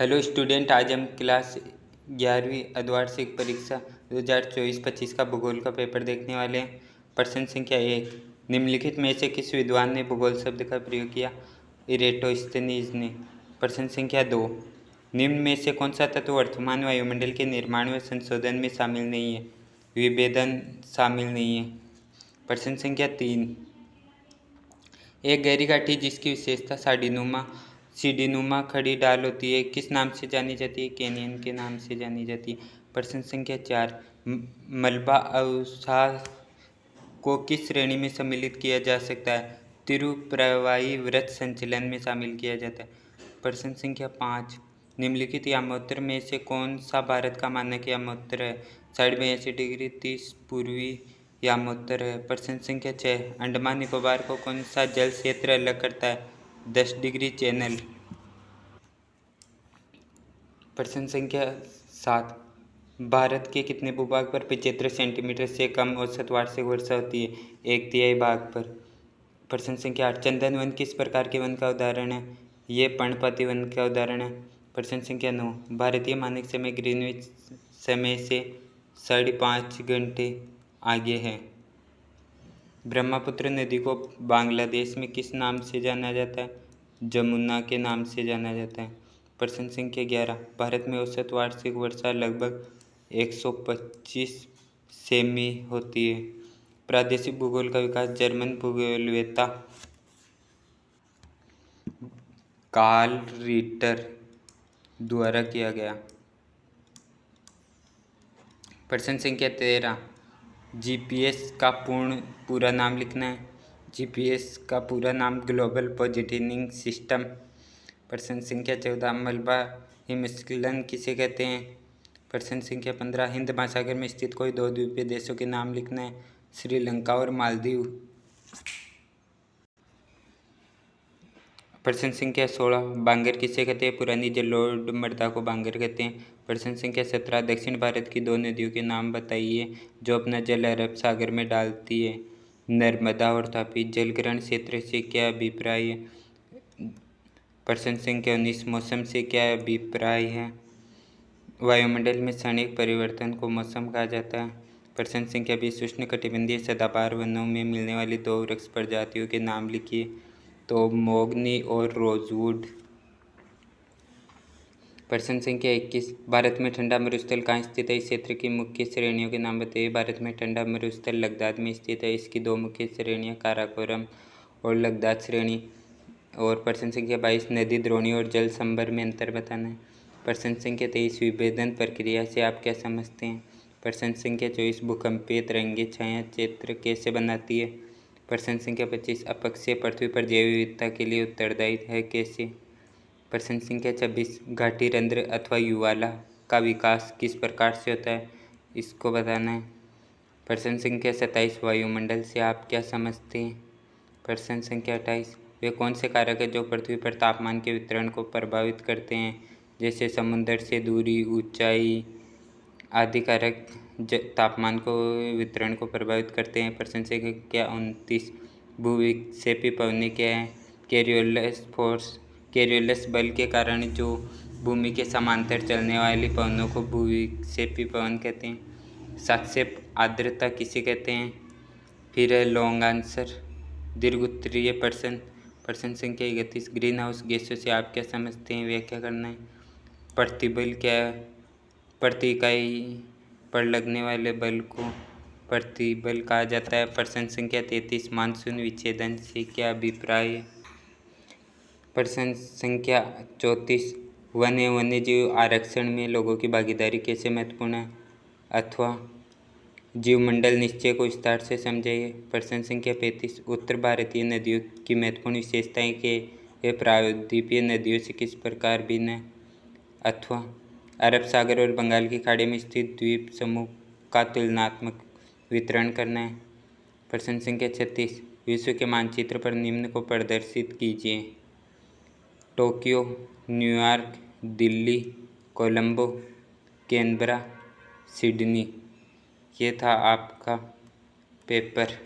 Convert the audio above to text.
Hello student, आज हम class 11वीं अर्धवार्षिक परीक्षा 2024-25 का भूगोल का पेपर देखने वाले हैं। प्रश्न संख्या 1, निम्नलिखित में से किस विद्वान ने भूगोल शब्द का प्रयोग किया? इरेटोस्थनीज ने। प्रश्न संख्या 2, निम्न में से कौन सा तत्व वर्तमान वायुमंडल के निर्माण व संशोधन में शामिल नहीं है? विभेदन शामिल नहीं है। प्रश्न संख्या 3, एक गहरी घाटी जिसकी विशेषता सीढ़ीनुमा खड़ी ढाल होती है किस नाम से जानी जाती है? कैनियन के नाम से जानी जाती है। प्रश्न संख्या 4, मलबा अवसाद को किस श्रेणी में सम्मिलित किया जा सकता है? तिरुप्रवाही व्रत संचलन में शामिल किया जाता है। प्रश्न संख्या 5, निम्नलिखित यामोत्तर में से कौन सा भारत का मानक यामोत्तर है? 82° 30 पूर्वी यामोत्तर है। प्रश्न संख्या 6, अंडमान निकोबार को कौन सा जल क्षेत्र अलग करता है? 10 डिग्री चैनल। प्रश्न संख्या 7, भारत के कितने भूभाग पर 75 सेंटीमीटर से कम औसत वार्षिक वर्षा होती है? 1/3 भाग पर। प्रश्न संख्या 8, चंदन वन किस प्रकार के वन का उदाहरण है? ये पर्णपाती वन का उदाहरण है। प्रश्न संख्या 9, भारतीय मानक समय ग्रीनविच समय से 5.5 घंटे आगे है। ब्रह्मपुत्र नदी को बांग्लादेश में किस नाम से जाना जाता है? जमुना के नाम से जाना जाता है। प्रश्न संख्या 11, भारत में औसत वार्षिक वर्षा लगभग 125 सेमी होती है। प्रादेशिक भूगोल का विकास जर्मन भूगोलवेत्ता कार्ल रिटर द्वारा किया गया। प्रश्न संख्या 13, जीपीएस का पूरा नाम लिखना है। जीपीएस का पूरा नाम ग्लोबल पोजिशनिंग सिस्टम। प्रश्न संख्या 14, मलबा हिमस्खलन किसे कहते हैं? प्रश्न संख्या 15, हिंद महासागर में स्थित कोई 2 द्वीपीय देशों के नाम लिखना है। श्रीलंका और मालदीव। प्रश्न संख्या 16, बांगर किसे कहते हैं? पुरानी जलोढ़ मृदा को बांगर कहते हैं। प्रश्न संख्या 17, दक्षिण भारत की 2 नदियों के नाम बताइए जो अपना जल अरब सागर में डालती है। नर्मदा और तापी। जलग्रहण क्षेत्र से क्या अभिप्राय है? प्रश्न संख्या 19, मौसम से क्या अभिप्राय है? वायुमंडल में क्षणिक परिवर्तन को मौसम कहा जाता है। प्रश्न संख्या 20, उष्णकटिबंधीय सदाबहार वनों में मिलने वाली 2 वृक्ष प्रजातियों के नाम लिखिए। तो मोगनी और रोजवुड। प्रश्न संख्या 21, भारत में ठंडा मरुस्थल कहाँ स्थित है? इस क्षेत्र की मुख्य श्रेणियों के नाम बताइए। भारत में ठंडा मरुस्थल लद्दाख में स्थित है। इसकी 2 मुख्य श्रेणियाँ काराकोरम और लद्दाख श्रेणी। और प्रश्न संख्या 22, नदी द्रोणी और जल संभर में अंतर बताना है। प्रश्न संख्या 23, विभेदन प्रक्रिया से आप क्या समझते हैं? प्रश्न संख्या 24, भूकंपीय तरंगें छाया क्षेत्र कैसे बनाती है? प्रश्न संख्या 25, अपक्षय पृथ्वी पर जैव विविधता के लिए उत्तरदायी है कैसे? प्रश्न संख्या 26, घाटी रंध्र अथवा युवाला का विकास किस प्रकार से होता है? इसको बताना है। प्रश्न संख्या 27, वायुमंडल से आप क्या समझते हैं? प्रश्न संख्या 28, वे कौन से कारक हैं जो पृथ्वी पर तापमान के वितरण को प्रभावित करते हैं? जैसे समुद्र से दूरी, ऊंचाई आदि कारक तापमान को वितरण को प्रभावित करते हैं। प्रश्न संख्या 29, भूविक्षेपी पवनें क्या हैं? कैरियोलस बल के कारण जो भूमि के समांतर चलने वाली पवनों को भूविक्षेपी पवन कहते हैं। सापेक्ष आर्द्रता किसे कहते हैं? फिर है लॉन्ग आंसर दीर्घ उत्तरीय प्रश्न। प्रश्न संख्या 31, ग्रीन हाउस गैसों से आप क्या समझते हैं? व्याख्या करना है। प्रतिबल क्या है? प्रति इकाई पर लगने वाले बल को प्रतिबल कहा जाता है। प्रश्न संख्या 33, मानसून विच्छेदन से क्या अभिप्राय है? प्रश्न संख्या 34, वन एवं वन्यजीव आरक्षण में लोगों की भागीदारी कैसे महत्वपूर्ण है? अथवा जीवमंडल निश्चय को विस्तार से समझाइए। प्रश्न संख्या 35, उत्तर भारतीय नदियों की महत्वपूर्ण विशेषताएं कि वे प्रायद्वीपीय नदियों से किस प्रकार भिन्न है? अथवा अरब सागर और बंगाल की खाड़ी में स्थित द्वीप समूह का तुलनात्मक वितरण करना है। प्रश्न संख्या 36, विश्व के मानचित्र पर निम्न को प्रदर्शित कीजिए। Tokyo, New York, Delhi, Colombo, Canberra, Sydney. ये था आपका पेपर।